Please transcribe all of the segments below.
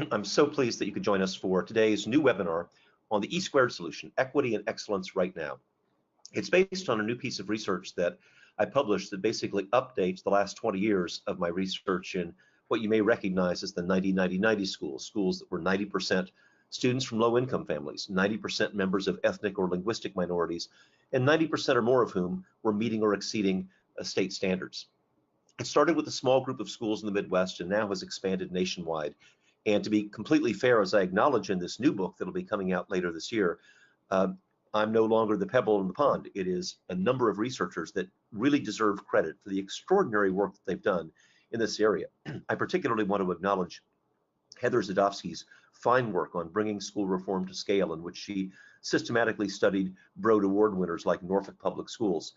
I'm so pleased that you could join us for today's new webinar on the ESquared Solution, Equity and Excellence Right Now. It's based on a new piece of research that I published that basically updates the last 20 years of my research in what you may recognize as the 90-90-90 schools that were 90% students from low-income families, 90% members of ethnic or linguistic minorities, and 90% or more of whom were meeting or exceeding state standards. It started with a small group of schools in the Midwest and now has expanded nationwide. And to be completely fair, as I acknowledge in this new book that'll be coming out later this year, I'm no longer the pebble in the pond. It is a number of researchers that really deserve credit for the extraordinary work that they've done in this area. I particularly want to acknowledge Heather Zadofsky's fine work on bringing school reform to scale, in which she systematically studied Broad Award winners like Norfolk Public Schools.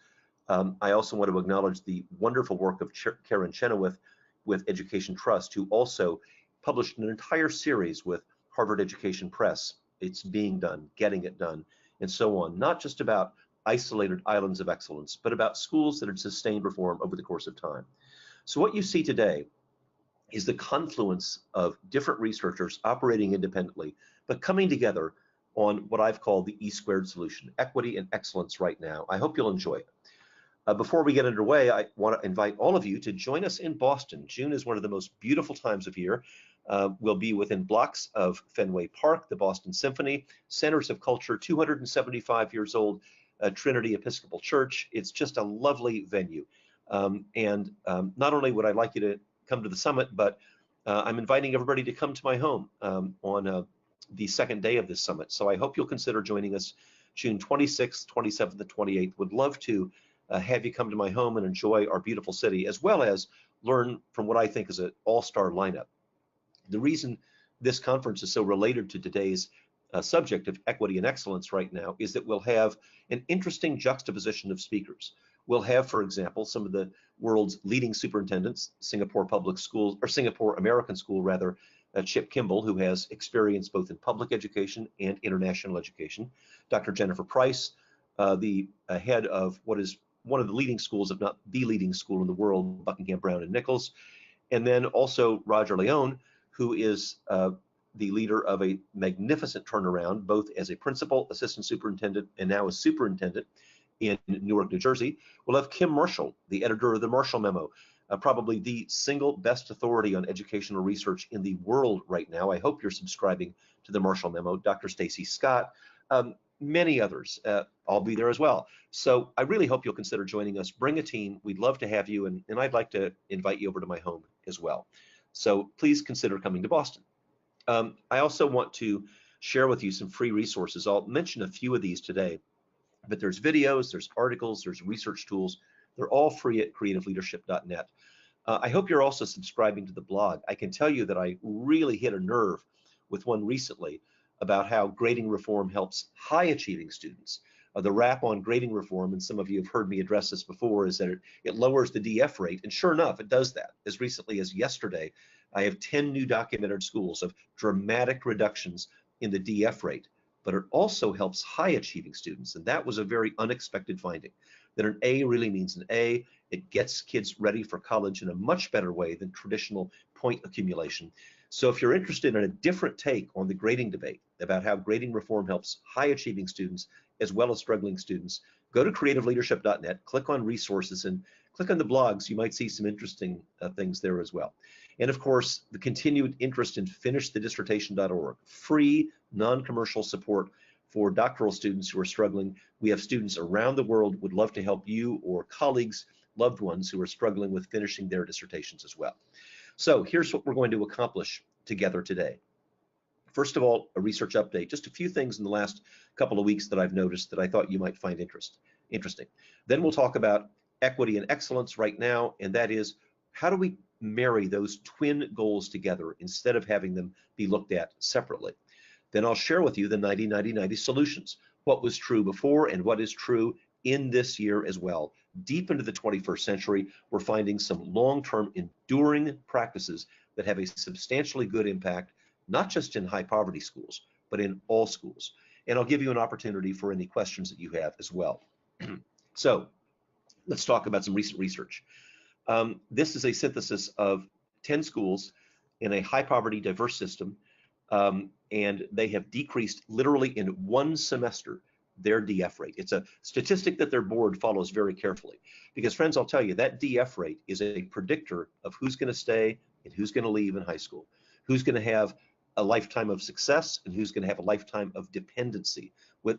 I also want to acknowledge the wonderful work of Karen Chenoweth with Education Trust, who also published an entire series with Harvard Education Press. It's being done, getting it done, and so on. Not just about isolated islands of excellence, but about schools that had sustained reform over the course of time. So what you see today is the confluence of different researchers operating independently, but coming together on what I've called the ESquared Solution, Equity and Excellence Right Now. I hope you'll enjoy it. Before we get underway, I want to invite all of you to join us in Boston. June is one of the most beautiful times of year. We'll be within blocks of Fenway Park, the Boston Symphony, Centers of Culture, 275 years old, Trinity Episcopal Church. It's just a lovely venue. Not only would I like you to come to the summit, but I'm inviting everybody to come to my home on the second day of this summit. So I hope you'll consider joining us June 26th, 27th, and 28th. Would love to have you come to my home and enjoy our beautiful city, as well as learn from what I think is an all-star lineup. The reason this conference is so related to today's subject of equity and excellence right now is that we'll have an interesting juxtaposition of speakers. We'll have, for example, some of the world's leading superintendents, Singapore Public Schools, or Singapore American School rather, Chip Kimball, who has experience both in public education and international education. Dr. Jennifer Price, the head of what is one of the leading schools, if not the leading school in the world, Buckingham, Brown and Nichols. And then also Roger Leone, who is the leader of a magnificent turnaround, both as a principal, assistant superintendent, and now a superintendent in Newark, New Jersey. We'll have Kim Marshall, the editor of the Marshall Memo, probably the single best authority on educational research in the world right now. I hope you're subscribing to the Marshall Memo. Dr. Stacy Scott, many others. I'll be there as well. So I really hope you'll consider joining us. Bring a team. We'd love to have you, and I'd like to invite you over to my home as well. So please consider coming to Boston. I also want to share with you some free resources. I'll mention a few of these today, but there's videos, there's articles, there's research tools. They're all free at creativeleadership.net. I hope you're also subscribing to the blog. I can tell you that I really hit a nerve with one recently about how grading reform helps high-achieving students. The rap on grading reform, and some of you have heard me address this before, is that it lowers the DF rate, and sure enough, it does that. As recently as yesterday, I have 10 new documented schools of dramatic reductions in the DF rate, but it also helps high-achieving students, and that was a very unexpected finding, that an A really means an A. It gets kids ready for college in a much better way than traditional point accumulation. So if you're interested in a different take on the grading debate about how grading reform helps high-achieving students as well as struggling students, go to creativeleadership.net, click on resources, and click on the blogs. You might see some interesting things there as well. And of course, the continued interest in finishthedissertation.org, free, non-commercial support for doctoral students who are struggling. We have students around the world who would love to help you or colleagues, loved ones who are struggling with finishing their dissertations as well. So here's what we're going to accomplish together today. First of all, a research update, just a few things in the last couple of weeks that I've noticed that I thought you might find interesting. Then we'll talk about equity and excellence right now, and that is, how do we marry those twin goals together instead of having them be looked at separately? Then I'll share with you the 90-90-90 solutions, what was true before and what is true in this year as well. Deep into the 21st century, we're finding some long-term enduring practices that have a substantially good impact, not just in high poverty schools, but in all schools. And I'll give you an opportunity for any questions that you have as well. So let's talk about some recent research. This is a synthesis of 10 schools in a high poverty diverse system and they have decreased literally in one semester their DF rate. It's a statistic that their board follows very carefully, because friends, I'll tell you, that DF rate is a predictor of who's going to stay and who's going to leave in high school, who's going to have a lifetime of success and who's going to have a lifetime of dependency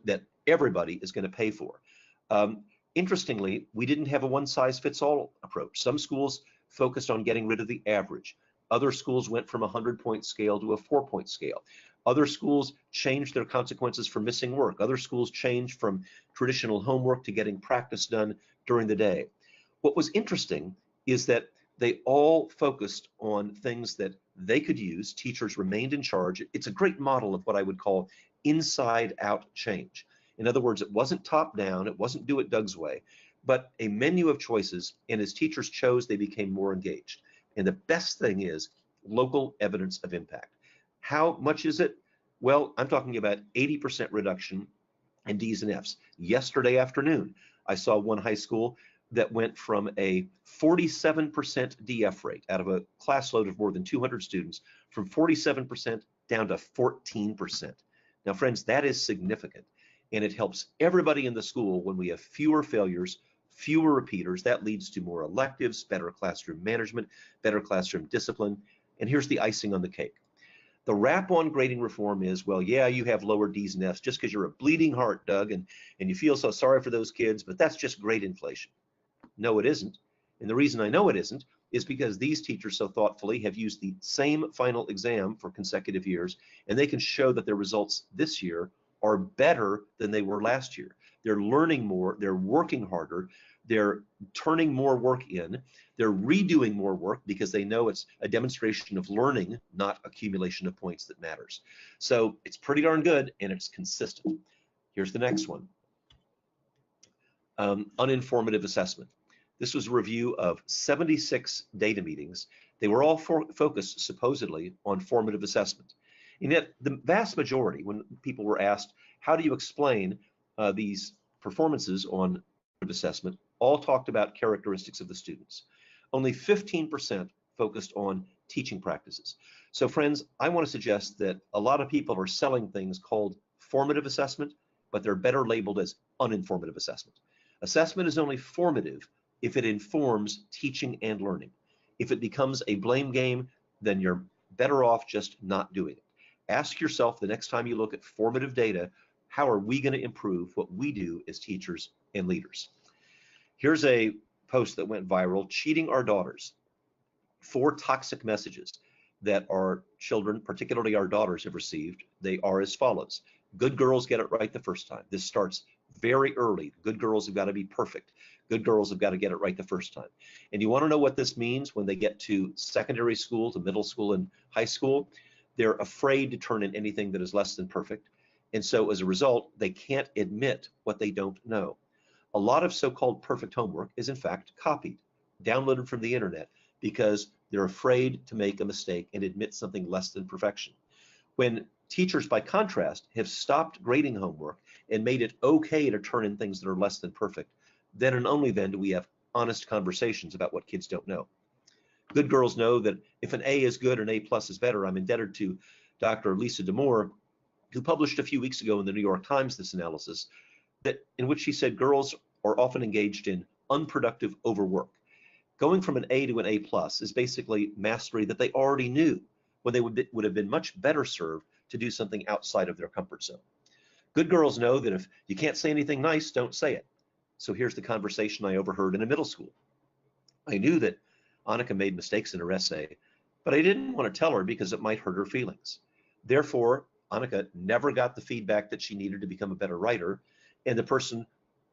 that everybody is going to pay for. Interestingly, we didn't have a one-size-fits-all approach. Some schools focused on getting rid of the average. Other schools went from a 100-point scale to a 4-point scale. Other schools changed their consequences for missing work. Other schools changed from traditional homework to getting practice done during the day. What was interesting is that they all focused on things that they could use. Teachers remained in charge. It's a great model of what I would call inside-out change. In other words, it wasn't top-down, it wasn't do it Doug's way, but a menu of choices, and as teachers chose, they became more engaged. And the best thing is local evidence of impact. How much is it? Well, I'm talking about 80% reduction in D's and F's. Yesterday afternoon, I saw one high school that went from a 47% DF rate out of a class load of more than 200 students, from 47% down to 14%. Now, friends, that is significant, and it helps everybody in the school when we have fewer failures, fewer repeaters. That leads to more electives, better classroom management, better classroom discipline. And here's the icing on the cake. The wrap on grading reform is, well, yeah, you have lower D's and F's just because you're a bleeding heart, Doug, and you feel so sorry for those kids, but that's just grade inflation. No, it isn't. And the reason I know it isn't is because these teachers so thoughtfully have used the same final exam for consecutive years, and they can show that their results this year are better than they were last year. They're learning more, they're working harder, they're turning more work in, they're redoing more work because they know it's a demonstration of learning, not accumulation of points that matters. So it's pretty darn good, and it's consistent. Here's the next one. Uninformative assessment. This was a review of 76 data meetings. They were all focused supposedly on formative assessment. And yet the vast majority, when people were asked, how do you explain these performances on assessment, all talked about characteristics of the students. Only 15% focused on teaching practices. So friends, I want to suggest that a lot of people are selling things called formative assessment, but they're better labeled as uninformative assessment. Assessment is only formative if it informs teaching and learning. If it becomes a blame game, then you're better off just not doing it. Ask yourself the next time you look at formative data, how are we going to improve what we do as teachers and leaders? Here's a post that went viral, cheating our daughters. 4 toxic messages that our children, particularly our daughters, have received. They are as follows. Good girls get it right the first time. This starts very early. Good girls have got to be perfect. Good girls have got to get it right the first time. And you want to know what this means when they get to secondary school, to middle school and high school? They're afraid to turn in anything that is less than perfect. And so as a result, they can't admit what they don't know. A lot of so-called perfect homework is in fact copied, downloaded from the internet, because they're afraid to make a mistake and admit something less than perfection. When teachers, by contrast, have stopped grading homework and made it okay to turn in things that are less than perfect, then and only then do we have honest conversations about what kids don't know. Good girls know that if an A is good and A+ is better. I'm indebted to Dr. Lisa D'Amour, who published a few weeks ago in the New York Times this analysis, in which she said girls are often engaged in unproductive overwork. Going from an A to an A+ is basically mastery that they already knew, when they would have been much better served to do something outside of their comfort zone. Good girls know that if you can't say anything nice, don't say it. So here's the conversation I overheard in a middle school. I knew that Annika made mistakes in her essay, but I didn't want to tell her because it might hurt her feelings. Therefore, Annika never got the feedback that she needed to become a better writer, and the person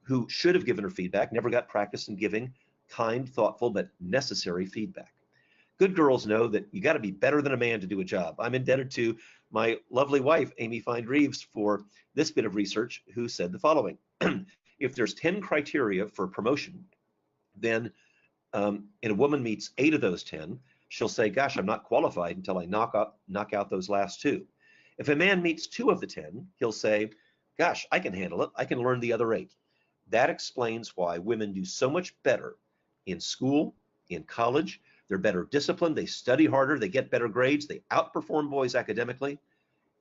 who should have given her feedback never got practice in giving kind, thoughtful, but necessary feedback. Good girls know that you got to be better than a man to do a job. I'm indebted to my lovely wife, Amy Reeves, for this bit of research, who said the following. If there's 10 criteria for promotion, then and a woman meets 8 of those 10, she'll say, gosh, I'm not qualified until I knock out those last 2. If a man meets 2 of the 10, he'll say, gosh, I can handle it. I can learn the other 8. That explains why women do so much better in school, in college. They're better disciplined, they study harder, they get better grades, they outperform boys academically.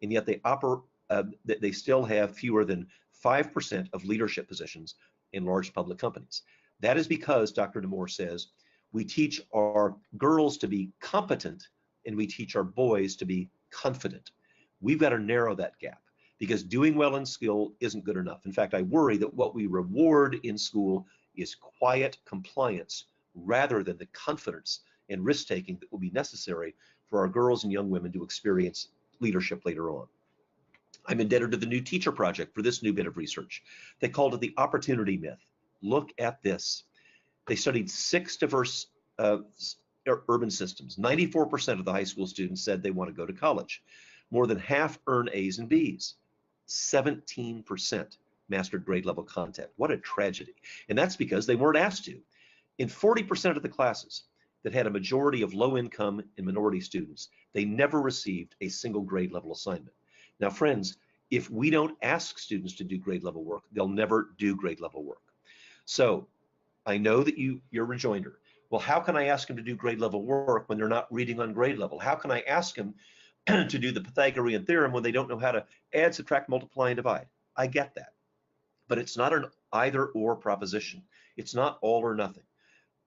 and yet they still have fewer than 5% of leadership positions in large public companies. That is because, Dr. DeMoore says, we teach our girls to be competent and we teach our boys to be confident. We've got to narrow that gap because doing well in school isn't good enough. In fact, I worry that what we reward in school is quiet compliance rather than the confidence and risk-taking that will be necessary for our girls and young women to experience leadership later on. I'm indebted to the New Teacher Project for this new bit of research. They called it the opportunity myth. Look at this. They studied 6 diverse urban systems. 94% of the high school students said they want to go to college. More than half earn A's and B's. 17% mastered grade level content. What a tragedy. And that's because they weren't asked to. In 40% of the classes that had a majority of low income and minority students, they never received a single grade level assignment. Now, friends, if we don't ask students to do grade level work, they'll never do grade level work. So I know that your rejoinder, well, how can I ask them to do grade level work when they're not reading on grade level? How can I ask them to do the Pythagorean theorem when they don't know how to add, subtract, multiply, and divide? I get that. But it's not an either or proposition. It's not all or nothing.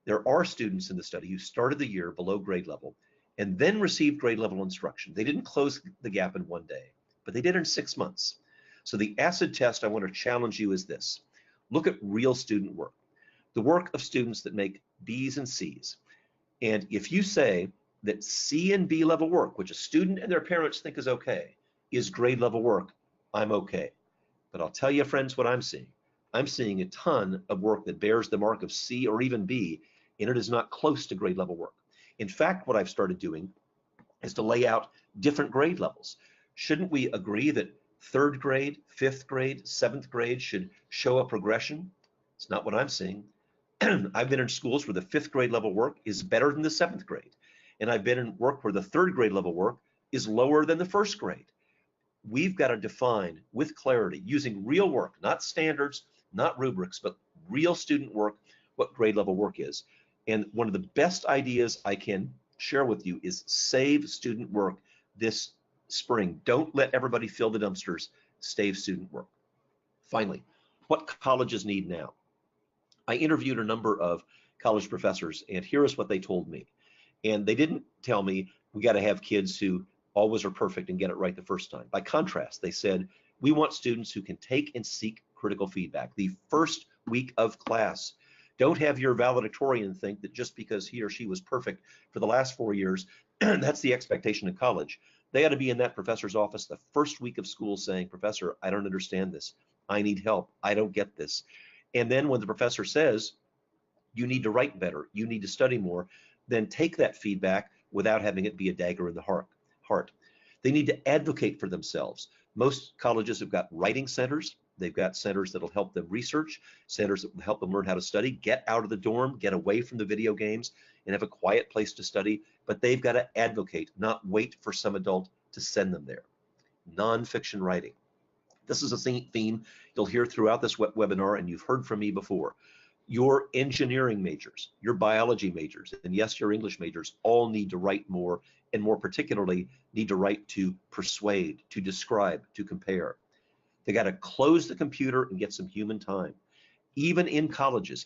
There are students in the study who started the year below grade level and then received grade level instruction. They didn't close the gap in one day, but they did in 6 months. So the acid test I want to challenge you is this. Look at real student work, the work of students that make B's and C's. And if you say that C and B level work, which a student and their parents think is okay, is grade level work, I'm okay. But I'll tell you, friends, what I'm seeing. I'm seeing a ton of work that bears the mark of C or even B, and it is not close to grade level work. In fact, what I've started doing is to lay out different grade levels. Shouldn't we agree that 3rd grade, 5th grade, 7th grade should show a progression? It's not what I'm seeing. I've been in schools where the 5th grade level work is better than the 7th grade. And I've been in work where the 3rd grade level work is lower than the 1st grade. We've got to define with clarity, using real work, not standards, not rubrics, but real student work, what grade level work is. And one of the best ideas I can share with you is save student work this spring. Don't let everybody fill the dumpsters. Save student work. Finally, what colleges need now? I interviewed a number of college professors, and here is what they told me. And they didn't tell me we got to have kids who always are perfect and get it right the first time. By contrast, they said, we want students who can take and seek critical feedback the first week of class. Don't have your valedictorian think that just because he or she was perfect for the last 4 years, that's the expectation in college. They ought to be in that professor's office the first week of school saying, Professor, I don't understand this. I need help. I don't get this. And then when the professor says, you need to write better, you need to study more, then take that feedback without having it be a dagger in the heart. They need to advocate for themselves. Most colleges have got writing centers. They've got centers that'll help them research, centers that will help them learn how to study, get out of the dorm, get away from the video games, and have a quiet place to study. But they've got to advocate, not wait for some adult to send them there. Nonfiction writing. This is a theme you'll hear throughout this webinar, and you've heard from me before. Your engineering majors, your biology majors, and yes, your English majors all need to write more, and more particularly need to write to persuade, to describe, to compare. They got to close the computer and get some human time. Even in colleges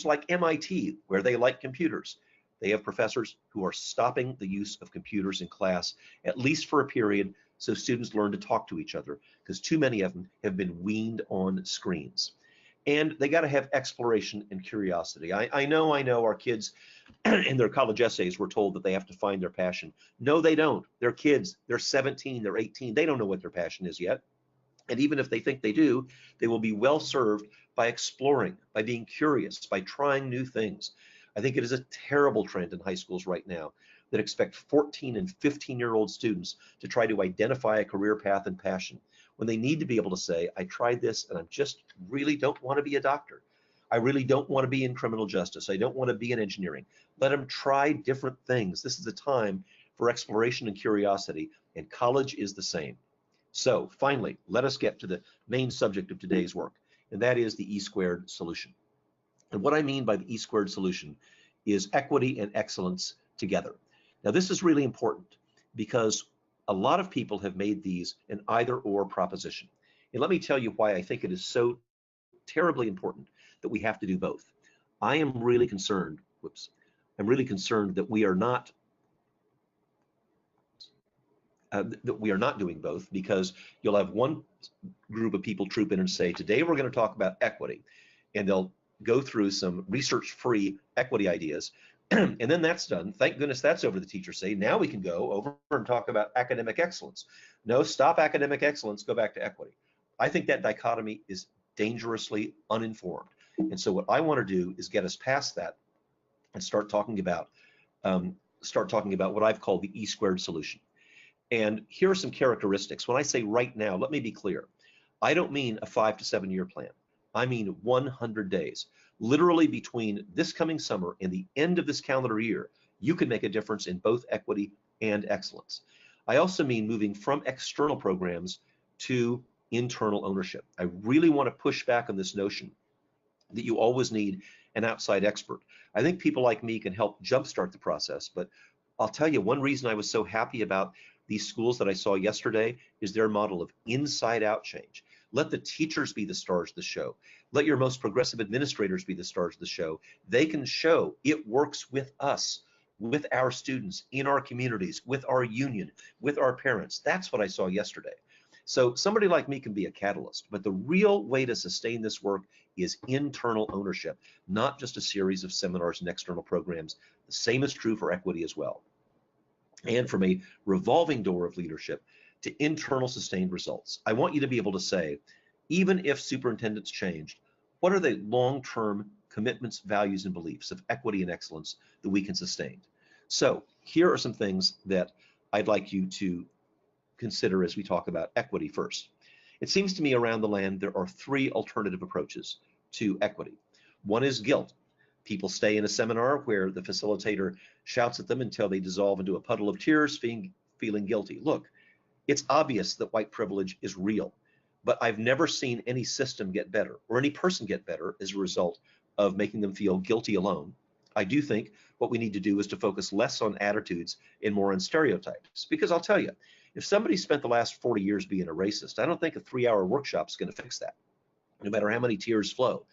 like MIT, where they like computers, they have professors who are stopping the use of computers in class, at least for a period, so students learn to talk to each other, because too many of them have been weaned on screens. And they got to have exploration and curiosity. I know our kids in their college essays were told that they have to find their passion. No, they don't. They're kids. They're 17, they're 18. They don't know what their passion is yet. And even if they think they do, they will be well served by exploring, by being curious, by trying new things. I think it is a terrible trend in high schools right now that expect 14 and 15-year-old students to try to identify a career path and passion, when they need to be able to say, I tried this and I just really don't want to be a doctor. I really don't want to be in criminal justice. I don't want to be in engineering. Let them try different things. This is a time for exploration and curiosity, and college is the same. So finally, let us get to the main subject of today's work, and that is the ESquared solution. And what I mean by the ESquared solution is equity and excellence together. Now, this is really important because A lot of people have made these an either-or proposition. And let me tell you why I think it is so terribly important that we have to do both. I am really concerned, I'm really concerned that we are not doing both, because you'll have one group of people troop in and say, today we're going to talk about equity, and they'll go through some research-free equity ideas, and then that's done. Thank goodness that's over, the teachers say. Now we can go over and talk about academic excellence. No, stop academic excellence, go back to equity. I think that dichotomy is dangerously uninformed. And so what I want to do is get us past that and start talking about what I've called the ESquared solution. And here are some characteristics. When I say right now, let me be clear. I don't mean a 5 to 7 year plan. I mean 100 days. Literally between this coming summer and the end of this calendar year, you can make a difference in both equity and excellence. I also mean moving from external programs to internal ownership. I really want to push back on this notion that you always need an outside expert. I think people like me can help jumpstart the process, but I'll tell you, one reason I was so happy about these schools that I saw yesterday is their model of inside-out change. Let the teachers be the stars of the show. Let your most progressive administrators be the stars of the show. They can show it works with us, with our students, in our communities, with our union, with our parents. That's what I saw yesterday. So somebody like me can be a catalyst, but the real way to sustain this work is internal ownership, not just a series of seminars and external programs. The same is true for equity as well. And from a revolving door of leadership to internal sustained results. I want you to be able to say, even if superintendents changed, what are the long-term commitments, values, and beliefs of equity and excellence that we can sustain? So here are some things that I'd like you to consider as we talk about equity first. It seems to me around the land there are 3 alternative approaches to equity. One is guilt. People stay in a seminar where the facilitator shouts at them until they dissolve into a puddle of tears, feeling guilty. Look, it's obvious that white privilege is real, but I've never seen any system get better or any person get better as a result of making them feel guilty alone. I do think what we need to do is to focus less on attitudes and more on stereotypes, because I'll tell you, if somebody spent the last 40 years being a racist, I don't think a 3-hour workshop is going to fix that, no matter how many tears flow.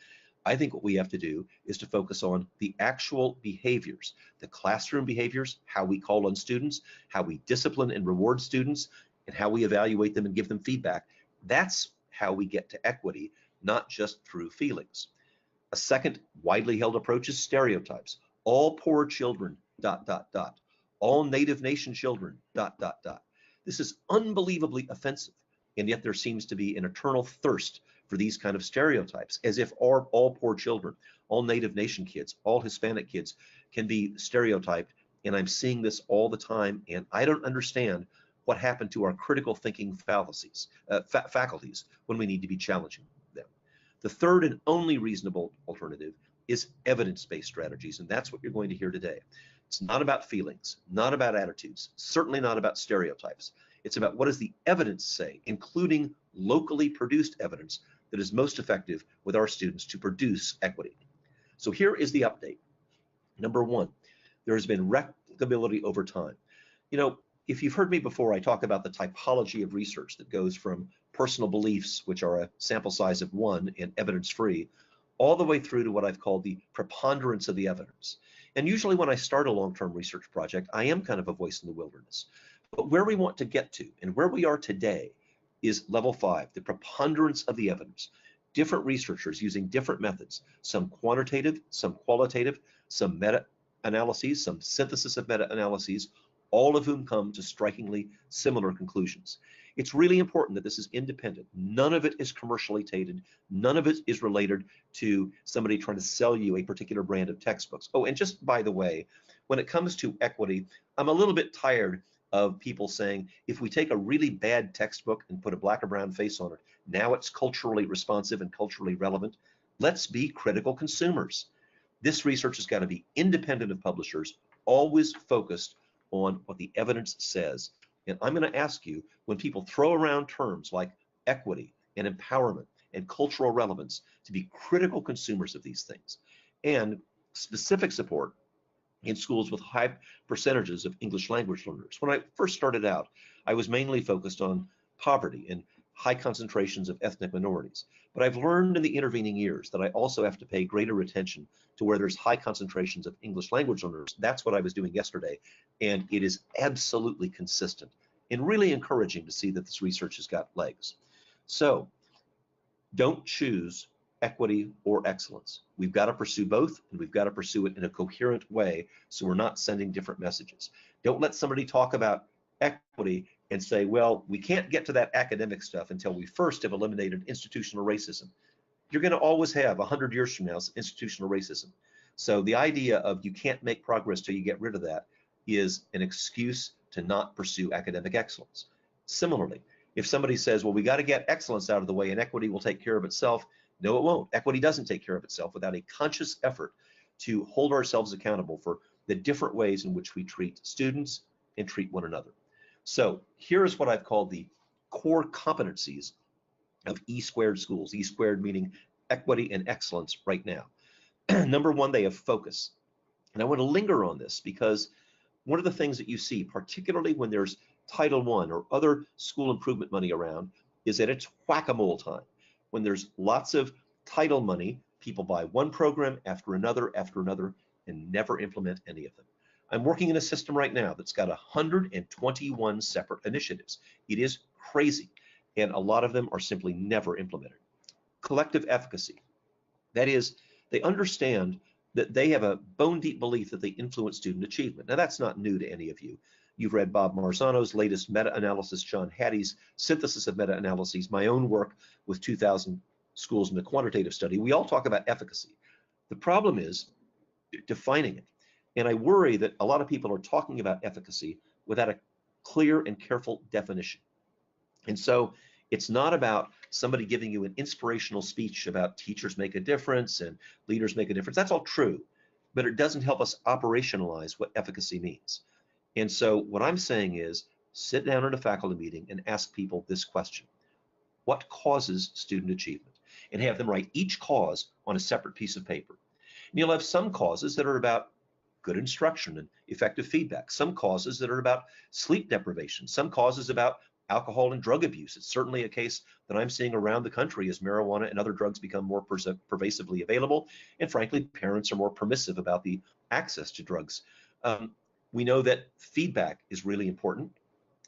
I think what we have to do is to focus on the actual behaviors, the classroom behaviors, how we call on students, how we discipline and reward students, and how we evaluate them and give them feedback. That's how we get to equity, not just through feelings. A second widely held approach is stereotypes. All poor children, ... All Native Nation children, ... This is unbelievably offensive, and yet there seems to be an eternal thirst for these kind of stereotypes, as if all poor children, all Native Nation kids, all Hispanic kids can be stereotyped, and I'm seeing this all the time, and I don't understand what happened to our critical thinking faculties when we need to be challenging them. The third and only reasonable alternative is evidence-based strategies, and that's what you're going to hear today. It's not about feelings, not about attitudes, certainly not about stereotypes. It's about what does the evidence say, including locally produced evidence that is most effective with our students to produce equity. So here is the update. Number 1, there has been replicability over time. You know, if you've heard me before, I talk about the typology of research that goes from personal beliefs, which are a sample size of 1 and evidence-free, all the way through to what I've called the preponderance of the evidence. And usually when I start a long-term research project, I am kind of a voice in the wilderness. But where we want to get to and where we are today is level 5, the preponderance of the evidence. Different researchers using different methods, some quantitative, some qualitative, some meta-analyses, some synthesis of meta-analyses, all of whom come to strikingly similar conclusions. It's really important that this is independent. None of it is commercially tainted. None of it is related to somebody trying to sell you a particular brand of textbooks. Oh, and just by the way, when it comes to equity, I'm a little bit tired of people saying, if we take a really bad textbook and put a black or brown face on it, now it's culturally responsive and culturally relevant. Let's be critical consumers. This research has got to be independent of publishers, always focused on what the evidence says. And I'm going to ask you, when people throw around terms like equity and empowerment and cultural relevance, to be critical consumers of these things, and specific support in schools with high percentages of English language learners. When I first started out, I was mainly focused on poverty and high concentrations of ethnic minorities. But I've learned in the intervening years that I also have to pay greater attention to where there's high concentrations of English language learners. That's what I was doing yesterday, and it is absolutely consistent and really encouraging to see that this research has got legs. So don't choose equity or excellence. We've got to pursue both, and we've got to pursue it in a coherent way so we're not sending different messages. Don't let somebody talk about equity and say, well, we can't get to that academic stuff until we first have eliminated institutional racism. You're going to always have 100 years from now institutional racism. So the idea of you can't make progress till you get rid of that is an excuse to not pursue academic excellence. Similarly, if somebody says, well, we got to get excellence out of the way and equity will take care of itself, no, it won't. Equity doesn't take care of itself without a conscious effort to hold ourselves accountable for the different ways in which we treat students and treat one another. So here is what I've called the core competencies of ESquared schools, ESquared meaning equity and excellence right now. Number one, they have focus. And I want to linger on this because one of the things that you see, particularly when there's Title I or other school improvement money around, is that it's whack-a-mole time. When there's lots of title money, people buy one program after another, and never implement any of them. I'm working in a system right now that's got 121 separate initiatives. It is crazy, and a lot of them are simply never implemented. Collective efficacy. That is, they understand that they have a bone-deep belief that they influence student achievement. Now, that's not new to any of you. You've read Bob Marzano's latest meta-analysis, John Hattie's synthesis of meta-analyses, my own work with 2,000 schools in the quantitative study. We all talk about efficacy. The problem is defining it. And I worry that a lot of people are talking about efficacy without a clear and careful definition. And so it's not about somebody giving you an inspirational speech about teachers make a difference and leaders make a difference. That's all true, but it doesn't help us operationalize what efficacy means. And so what I'm saying is sit down in a faculty meeting and ask people this question: what causes student achievement? And have them write each cause on a separate piece of paper. And you'll have some causes that are about good instruction and effective feedback, some causes that are about sleep deprivation, some causes about alcohol and drug abuse. It's certainly a case that I'm seeing around the country as marijuana and other drugs become more pervasively available, and frankly, parents are more permissive about the access to drugs. We know that feedback is really important,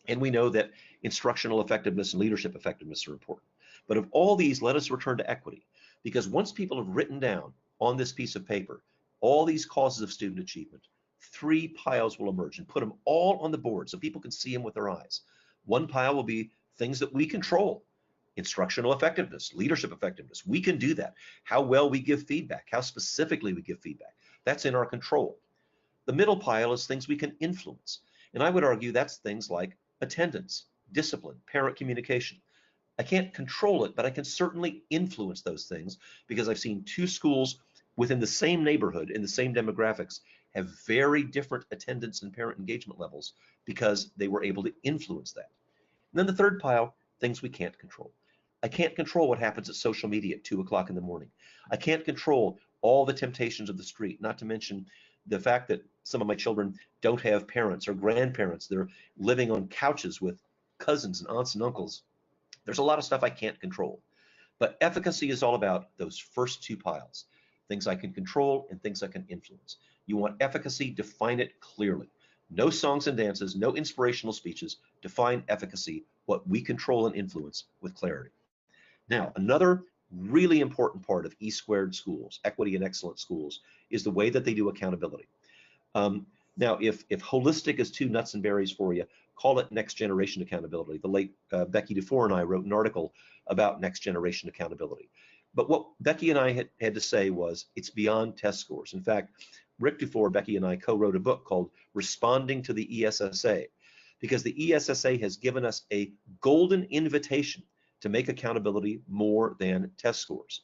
and we know that instructional effectiveness and leadership effectiveness are important. But of all these, let us return to equity, because once people have written down on this piece of paper all these causes of student achievement, 3 piles will emerge, and put them all on the board so people can see them with their eyes. One pile will be things that we control: instructional effectiveness, leadership effectiveness. We can do that. How well we give feedback, how specifically we give feedback, that's in our control. The middle pile is things we can influence. And I would argue that's things like attendance, discipline, parent communication. I can't control it, but I can certainly influence those things, because I've seen 2 schools within the same neighborhood, in the same demographics, have very different attendance and parent engagement levels because they were able to influence that. And then the third pile, things we can't control. I can't control what happens at social media at 2 o'clock in the morning. I can't control all the temptations of the street, not to mention the fact that some of my children don't have parents or grandparents. They're living on couches with cousins and aunts and uncles. There's a lot of stuff I can't control. But efficacy is all about those first 2 piles, things I can control and things I can influence. You want efficacy, define it clearly. No songs and dances, no inspirational speeches. Define efficacy, what we control and influence, with clarity. Now, another really important part of ESquared schools, equity and excellent schools, is the way that they do accountability. Now, if holistic is too nuts and berries for you, call it next generation accountability. The late Becky Dufour and I wrote an article about next generation accountability. But what Becky and I had to say was it's beyond test scores. In fact, Rick Dufour, Becky, and I co-wrote a book called Responding to the ESSA, because the ESSA has given us a golden invitation to make accountability more than test scores.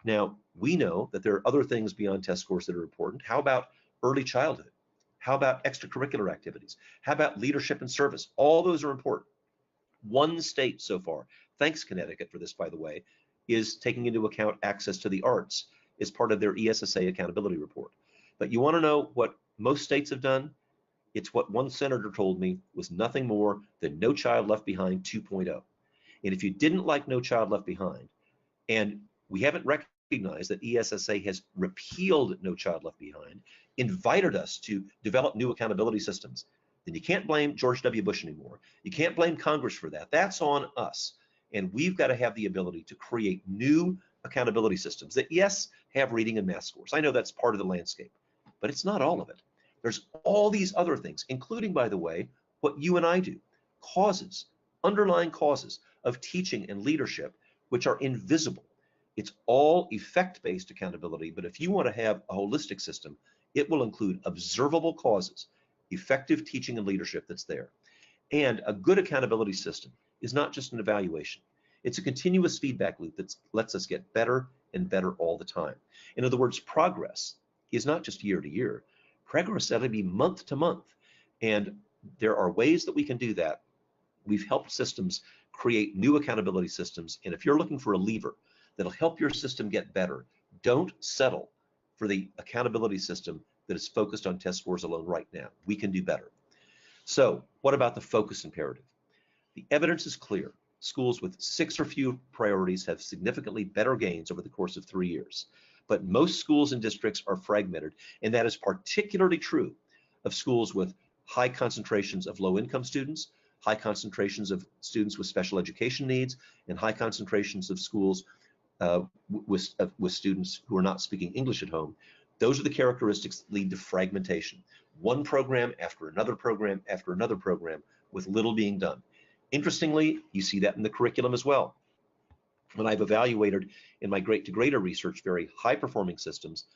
Now, we know that there are other things beyond test scores that are important. How about early childhood? How about extracurricular activities? How about leadership and service? All those are important. One state so far, thanks Connecticut for this, by the way, is taking into account access to the arts as part of their ESSA accountability report. But you want to know what most states have done? It's what one senator told me was nothing more than No Child Left Behind 2.0. And if you didn't like No Child Left Behind, and we haven't recognized that ESSA has repealed No Child Left Behind, invited us to develop new accountability systems, then you can't blame George W. Bush anymore. You can't blame Congress for that. That's on us. And we've got to have the ability to create new accountability systems that, yes, have reading and math scores. I know that's part of the landscape, but it's not all of it. There's all these other things, including, by the way, what you and I do. Causes, underlying causes of teaching and leadership, which are invisible. It's all effect-based accountability, but if you want to have a holistic system, it will include observable causes, effective teaching and leadership that's there. And a good accountability system is not just an evaluation. It's a continuous feedback loop that lets us get better and better all the time. In other words, progress is not just year to year. Progress ought to be month to month. And there are ways that we can do that. We've helped systems create new accountability systems. And if you're looking for a lever that'll help your system get better, don't settle for the accountability system that is focused on test scores alone right now. We can do better. So what about the focus imperative? The evidence is clear. Schools with 6 or fewer priorities have significantly better gains over the course of 3 years. But most schools and districts are fragmented, and that is particularly true of schools with high concentrations of low-income students, high concentrations of students with special education needs, and high concentrations of schools with students who are not speaking English at home. Those are the characteristics that lead to fragmentation. One program after another program after another program with little being done. Interestingly, you see that in the curriculum as well. When I've evaluated in my great to greater research very high performing systems,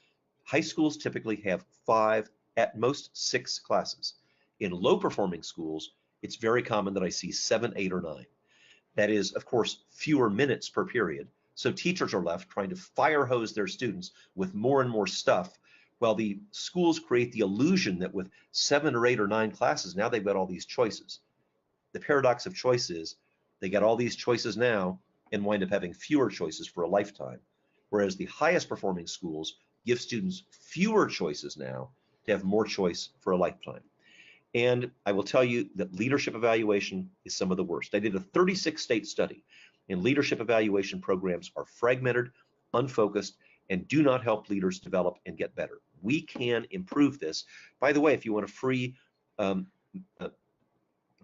high schools typically have 5, at most 6 classes. In low performing schools, it's very common that I see 7, 8, or 9. That is, of course, fewer minutes per period. So teachers are left trying to fire hose their students with more and more stuff, while the schools create the illusion that with 7 or 8 or 9 classes, now they've got all these choices. The paradox of choice is they get all these choices now and wind up having fewer choices for a lifetime, whereas the highest performing schools give students fewer choices now to have more choice for a lifetime. And I will tell you that leadership evaluation is some of the worst. I did a 36-state study, and leadership evaluation programs are fragmented, unfocused, and do not help leaders develop and get better. We can improve this. By the way, if you want a free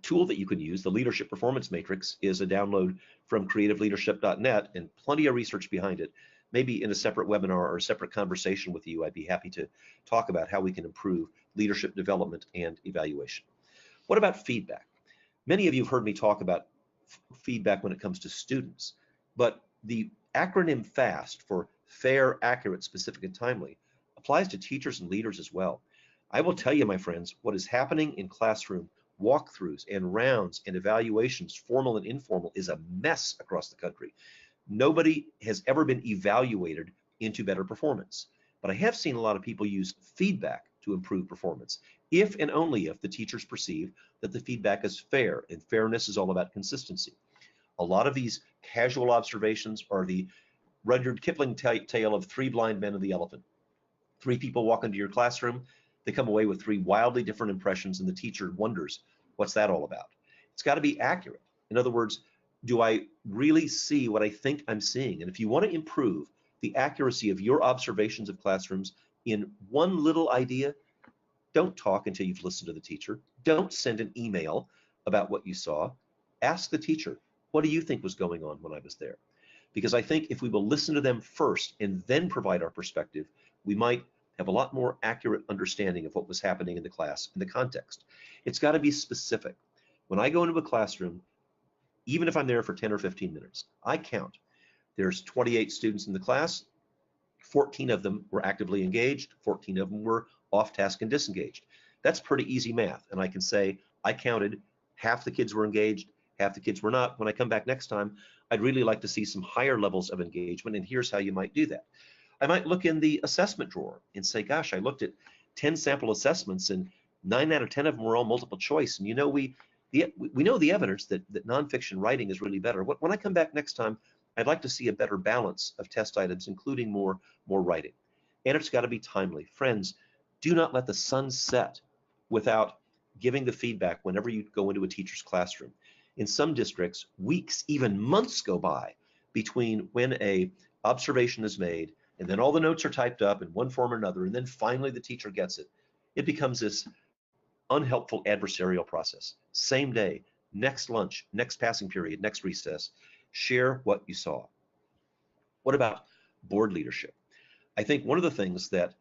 tool that you can use, the Leadership Performance Matrix is a download from creativeleadership.net and plenty of research behind it. Maybe in a separate webinar or a separate conversation with you, I'd be happy to talk about how we can improve leadership development and evaluation. What about feedback? Many of you have heard me talk about feedback when it comes to students, but the acronym FAST for fair, accurate, specific, and timely applies to teachers and leaders as well. I will tell you, my friends, what is happening in classroom walkthroughs and rounds and evaluations, formal and informal, is a mess across the country. Nobody has ever been evaluated into better performance. But I have seen a lot of people use feedback to improve performance, if and only if the teachers perceive that the feedback is fair, and fairness is all about consistency. A lot of these casual observations are the Rudyard Kipling tale of 3 blind men and the elephant. 3 people walk into your classroom, they come away with 3 wildly different impressions, and the teacher wonders, what's that all about? It's got to be accurate. In other words, do I really see what I think I'm seeing? And if you want to improve the accuracy of your observations of classrooms in one little idea, don't talk until you've listened to the teacher. Don't send an email about what you saw. Ask the teacher, what do you think was going on when I was there? Because I think if we will listen to them first and then provide our perspective, we might have a lot more accurate understanding of what was happening in the class, in the context. It's got to be specific. When I go into a classroom, even if I'm there for 10 or 15 minutes, I count. There's 28 students in the class. 14 of them were actively engaged. 14 of them were off task and disengaged. That's pretty easy math. And I can say, I counted half the kids were engaged, half the kids were not. When I come back next time, I'd really like to see some higher levels of engagement. And here's how you might do that. I might look in the assessment drawer and say, gosh, I looked at 10 sample assessments and 9 out of 10 of them were all multiple choice. And you know, we know the evidence that nonfiction writing is really better. When I come back next time, I'd like to see a better balance of test items, including more writing. And it's got to be timely. Friends, do not let the sun set without giving the feedback whenever you go into a teacher's classroom. In some districts, weeks, even months go by between when a observation is made and then all the notes are typed up in one form or another, and then finally the teacher gets it. It becomes this unhelpful adversarial process. Same day, next lunch, next passing period, next recess, share what you saw. What about board leadership? I think one of the things that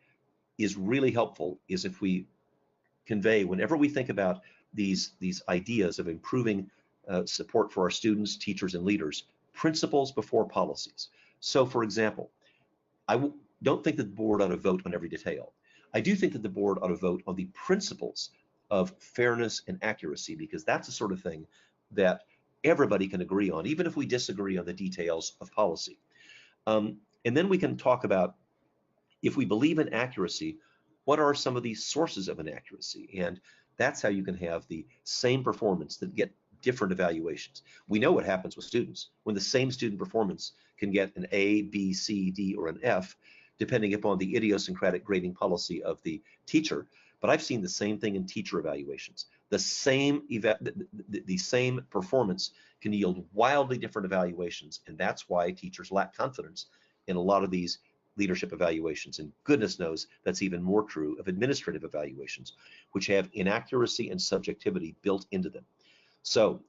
is really helpful is if we convey, whenever we think about these ideas of improving support for our students, teachers, and leaders, principles before policies. So for example, I don't think that the board ought to vote on every detail. I do think that the board ought to vote on the principles of fairness and accuracy, because that's the sort of thing that everybody can agree on, even if we disagree on the details of policy. And then we can talk about, if we believe in accuracy, what are some of the sources of inaccuracy? And that's how you can have the same performance that get different evaluations. We know what happens with students when the same student performance can get an A, B, C, D, or an F, depending upon the idiosyncratic grading policy of the teacher. But I've seen the same thing in teacher evaluations. The same performance can yield wildly different evaluations, and that's why teachers lack confidence in a lot of these leadership evaluations. And goodness knows that's even more true of administrative evaluations, which have inaccuracy and subjectivity built into them. So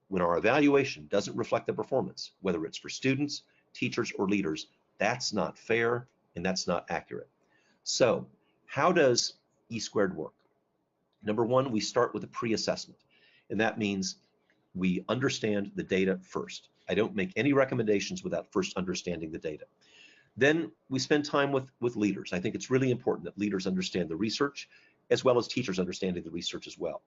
when our evaluation doesn't reflect the performance, whether it's for students, teachers, or leaders, that's not fair and that's not accurate. So how does ESquared work? Number one, we start with a pre-assessment, and that means we understand the data first. I don't make any recommendations without first understanding the data. Then we spend time with leaders. I think it's really important that leaders understand the research as well as teachers understanding the research as well.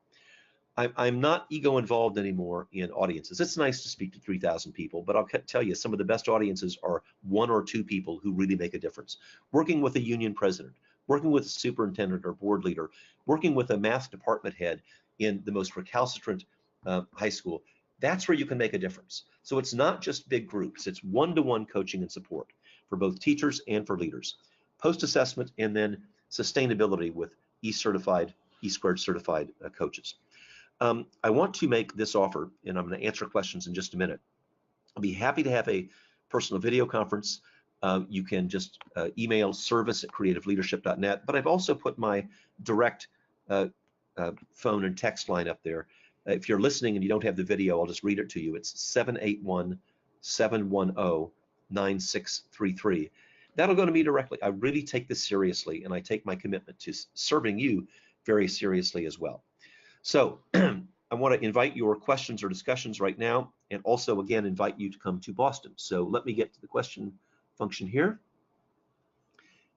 I'm not ego involved anymore in audiences. It's nice to speak to 3,000 people, but I'll tell you, some of the best audiences are 1 or 2 people who really make a difference. Working with a union president, working with a superintendent or board leader, working with a math department head in the most recalcitrant high school, that's where you can make a difference. So it's not just big groups, it's one-to-one coaching and support for both teachers and for leaders. Post-assessment and then sustainability with ESquared certified coaches. I want to make this offer, and I'm going to answer questions in just a minute. I'll be happy to have a personal video conference. You can just email service@creativeleadership.net, but I've also put my direct phone and text line up there. If you're listening and you don't have the video, I'll just read it to you. It's 781-710-9633. That'll go to me directly. I really take this seriously, and I take my commitment to serving you very seriously as well. So I want to invite your questions or discussions right now, and also again invite you to come to Boston. So let me get to the question function here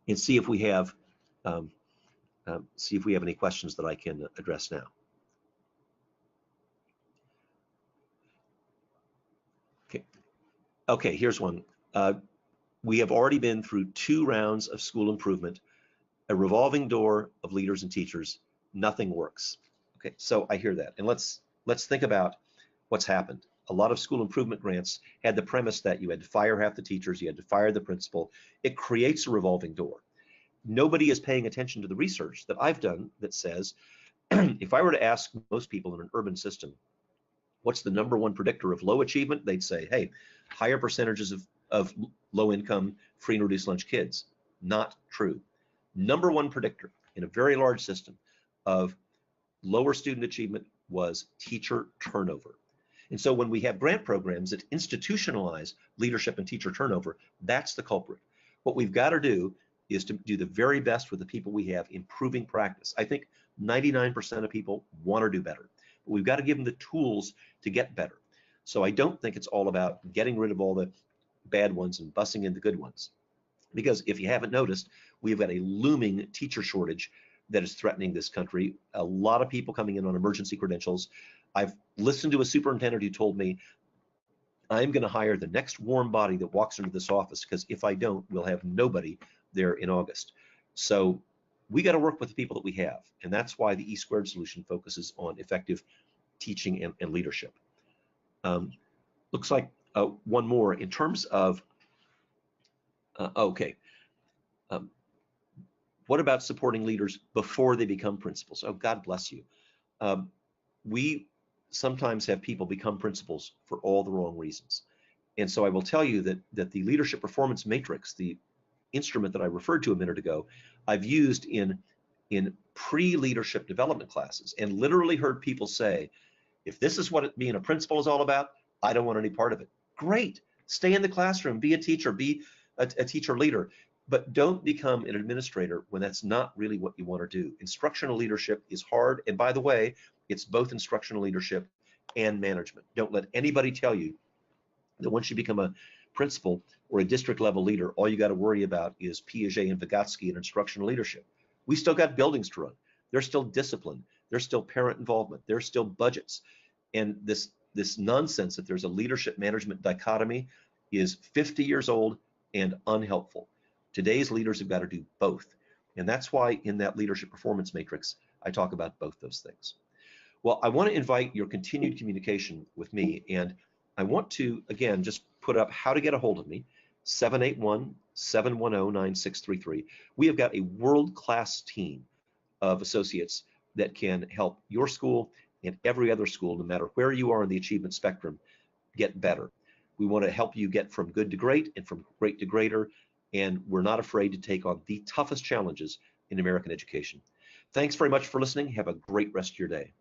and see if we have any questions that I can address now. Okay, here's one. We have already been through 2 rounds of school improvement, a revolving door of leaders and teachers. Nothing works. Okay, so I hear that, and let's think about what's happened. A lot of school improvement grants had the premise that you had to fire half the teachers, you had to fire the principal. It creates a revolving door. Nobody is paying attention to the research that I've done that says, if I were to ask most people in an urban system, what's the #1 predictor of low achievement? They'd say, hey, higher percentages of low-income, free and reduced lunch kids. Not true. #1 predictor in a very large system of lower student achievement was teacher turnover. And so when we have grant programs that institutionalize leadership and teacher turnover, that's the culprit. What we've got to do is to do the very best with the people we have, improving practice. I think 99% of people want to do better, but we've got to give them the tools to get better. So I don't think it's all about getting rid of all the bad ones and bussing in the good ones. Because if you haven't noticed, we've got a looming teacher shortage that is threatening this country. A lot of people coming in on emergency credentials. I've listened to a superintendent who told me, I'm going to hire the next warm body that walks into this office, because if I don't, we'll have nobody there in August. So we got to work with the people that we have, and that's why the ESquared solution focuses on effective teaching and leadership. Looks like one more in terms of, what about supporting leaders before they become principals? Oh, God bless you. we sometimes have people become principals for all the wrong reasons. And so I will tell you that the leadership performance matrix, the instrument that I referred to a minute ago, I've used in pre-leadership development classes, and literally heard people say, if this is what being a principal is all about, I don't want any part of it. Great, stay in the classroom, be a teacher, be a teacher leader, but don't become an administrator when that's not really what you want to do. Instructional leadership is hard, and by the way, it's both instructional leadership and management. Don't let anybody tell you that once you become a principal or a district level leader, all you got to worry about is Piaget and Vygotsky and instructional leadership. We still got buildings to run. There's still discipline. There's still parent involvement. There's still budgets. And this nonsense that there's a leadership management dichotomy is 50 years old and unhelpful. Today's leaders have got to do both. And that's why in that leadership performance matrix, I talk about both those things. Well, I want to invite your continued communication with me, and I want to, again, just put up how to get a hold of me, 781-710-9633. We have got a world-class team of associates that can help your school and every other school, no matter where you are in the achievement spectrum, get better. We want to help you get from good to great and from great to greater, and we're not afraid to take on the toughest challenges in American education. Thanks very much for listening. Have a great rest of your day.